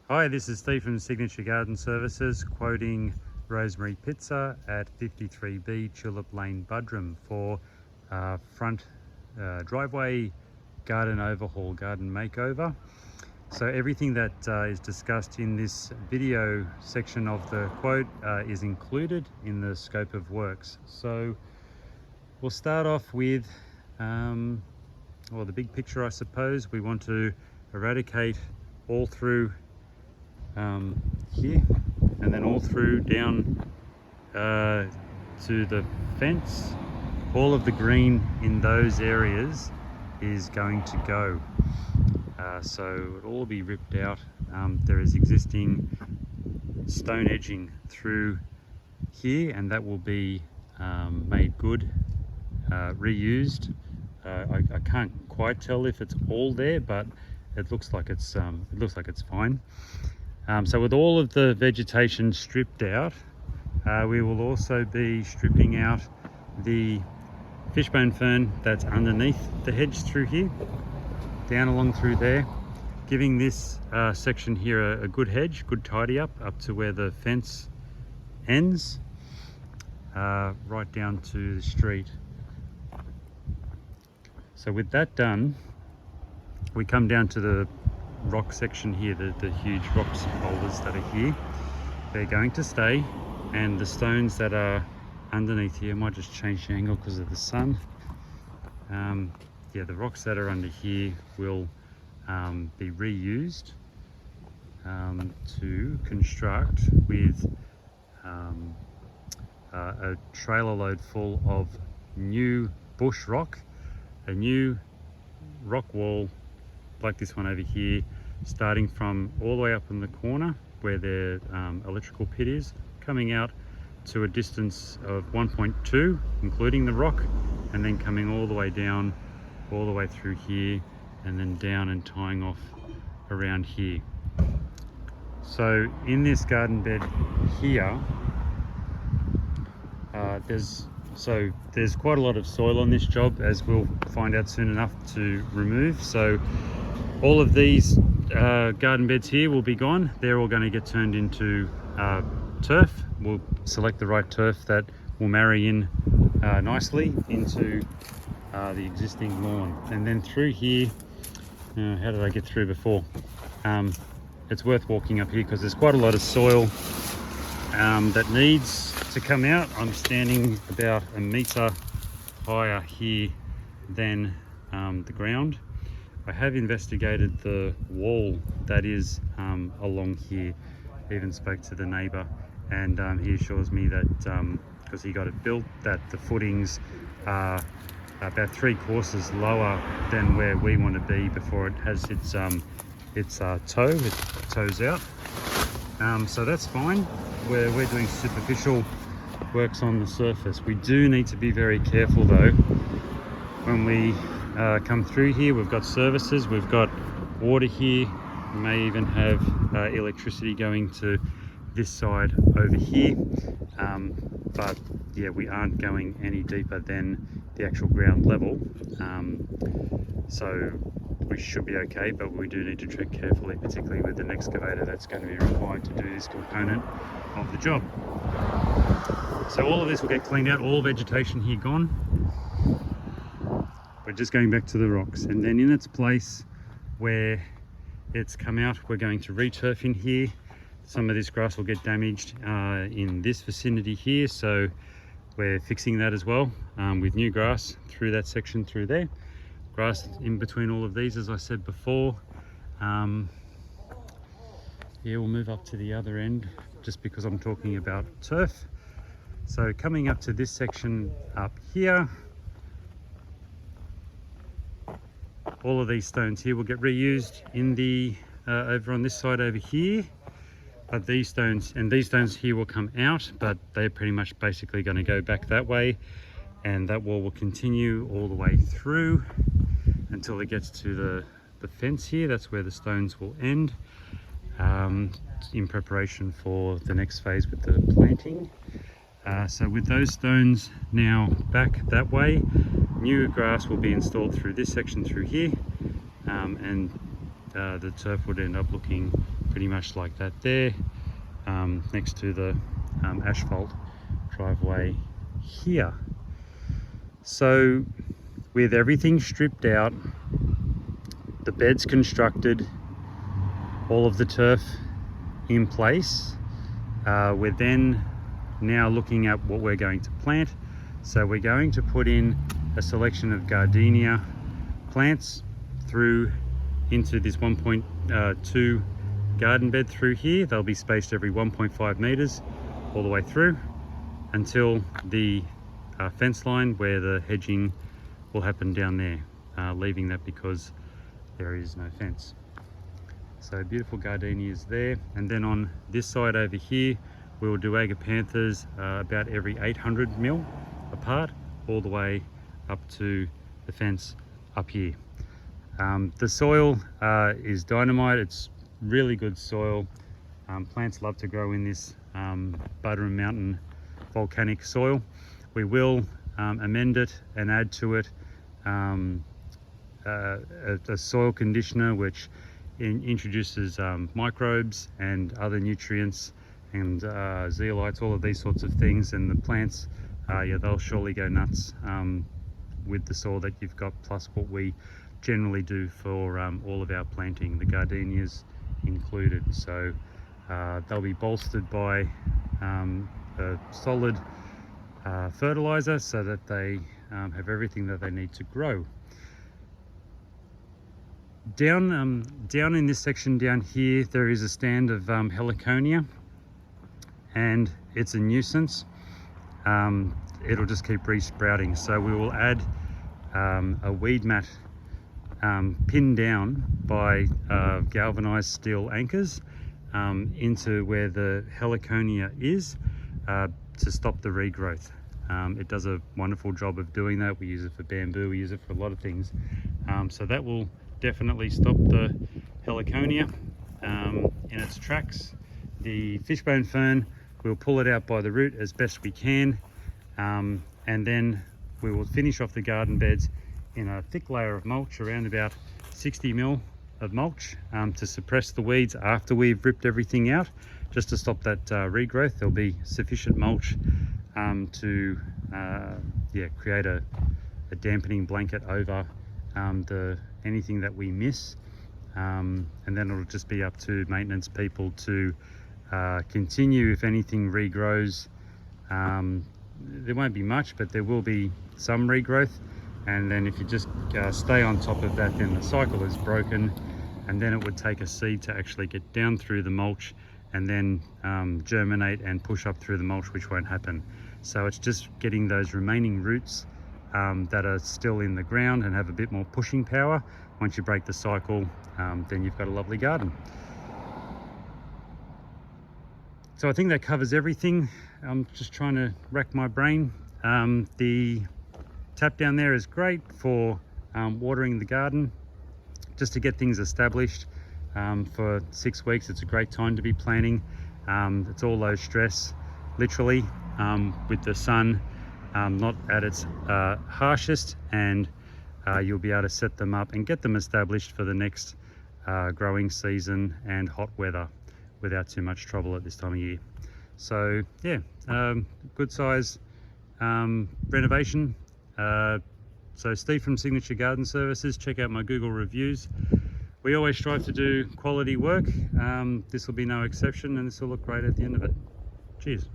Hi, this is Steve from Signature Garden Services quoting Rosemary Pizza at 53B Tulip Lane Buderim for front driveway garden overhaul, garden makeover. So everything that is discussed in this video section of the quote is included in the scope of works. So we'll start off with the big picture, I suppose. We want to eradicate all through here and then all through down to the fence. All of the green in those areas is going to go, so it'll all be ripped out. There is existing stone edging through here, and that will be made good, reused. I can't quite tell if it's all there, but it looks like it's fine. So with all of the vegetation stripped out, we will also be stripping out the fishbone fern that's underneath the hedge through here, down along through there, giving this section here a good hedge, good tidy up to where the fence ends, right down to the street. So with that done, we come down to the rock section here, the huge rocks boulders that are here. They're going to stay, and the stones that are underneath here, I might just change the angle because of the sun. Yeah, the rocks that are under here will be reused to construct with a trailer load full of new bush rock, a new rock wall like this one over here, starting from all the way up in the corner where the electrical pit is, coming out to a distance of 1.2 including the rock, and then coming all the way down, all the way through here, and then down and tying off around here. So in this garden bed here, there's quite a lot of soil on this job, as we'll find out soon enough to remove. So all of these garden beds here will be gone. They're all going to get turned into turf. We'll select the right turf that will marry in nicely into the existing lawn. And then through here, how did I get through before? It's worth walking up here because there's quite a lot of soil that needs to come out. I'm standing about a metre higher here than the ground. I have investigated the wall that is along here, even spoke to the neighbour, and he assures me that because he got it built, that the footings are about 3 courses lower than where we want to be before it has its toes out. So that's fine. We're doing superficial works on the surface. We do need to be very careful though when we come through here. We've got services, we've got water here, we may even have electricity going to this side over here, but yeah, we aren't going any deeper than the actual ground level, so we should be okay, but we do need to tread carefully, particularly with an excavator that's going to be required to do this component of the job. So all of this will get cleaned out, all vegetation here gone. We're just going back to the rocks, and then in its place where it's come out, we're going to re-turf in here. Some of this grass will get damaged in this vicinity here, so we're fixing that as well with new grass through that section through there. Grass in between all of these, as I said before. Yeah, we'll move up to the other end just because I'm talking about turf. So coming up to this section up here, all of these stones here will get reused in the over on this side over here, but these stones here will come out, but they're pretty much basically going to go back that way, and that wall will continue all the way through until it gets to the fence here. That's where the stones will end, in preparation for the next phase with the planting. So with those stones now back that way, new grass will be installed through this section through here, and the turf would end up looking pretty much like that there, next to the asphalt driveway here. So with everything stripped out, the beds constructed, all of the turf in place, we're then now looking at what we're going to plant. So we're going to put in a selection of gardenia plants through into this 1.2 garden bed through here. They'll be spaced every 1.5 meters all the way through until the fence line where the hedging will happen down there, leaving that because there is no fence. So beautiful gardenias there. And then on this side over here, we will do agapanthus about every 800 mil apart, all the way up to the fence up here. The soil is dynamite. It's really good soil. Plants love to grow in this Buderim Mountain volcanic soil. We will amend it and add to it a soil conditioner which introduces microbes and other nutrients and zeolites, all of these sorts of things, and the plants, yeah, they'll surely go nuts with the soil that you've got, plus what we generally do for all of our planting, the gardenias included. So they'll be bolstered by a solid fertilizer so that they have everything that they need to grow. Down in this section down here, there is a stand of heliconia, and it's a nuisance. It'll just keep re-sprouting. So we will add a weed mat pinned down by galvanized steel anchors into where the heliconia is to stop the regrowth. It does a wonderful job of doing that. We use it for bamboo, we use it for a lot of things. So that will definitely stop the heliconia in its tracks. The fishbone fern, we'll pull it out by the root as best we can, and then we will finish off the garden beds in a thick layer of mulch, around about 60 mil of mulch, to suppress the weeds after we've ripped everything out, just to stop that regrowth. There'll be sufficient mulch to create a dampening blanket over anything that we miss, and then it'll just be up to maintenance people to continue if anything regrows. There won't be much, but there will be some regrowth, and then if you just stay on top of that, then the cycle is broken, and then it would take a seed to actually get down through the mulch and then germinate and push up through the mulch, which won't happen. So it's just getting those remaining roots that are still in the ground and have a bit more pushing power. Once you break the cycle, then you've got a lovely garden. So I think that covers everything. I'm just trying to rack my brain. The tap down there is great for watering the garden, just to get things established. For 6 weeks, it's a great time to be planting. It's all low stress, literally, with the sun not at its harshest, and you'll be able to set them up and get them established for the next growing season and hot weather without too much trouble at this time of year. So yeah, good size renovation. So Steve from Signature Garden Services, check out my Google reviews. We always strive to do quality work. This will be no exception, and this will look great at the end of it. Cheers.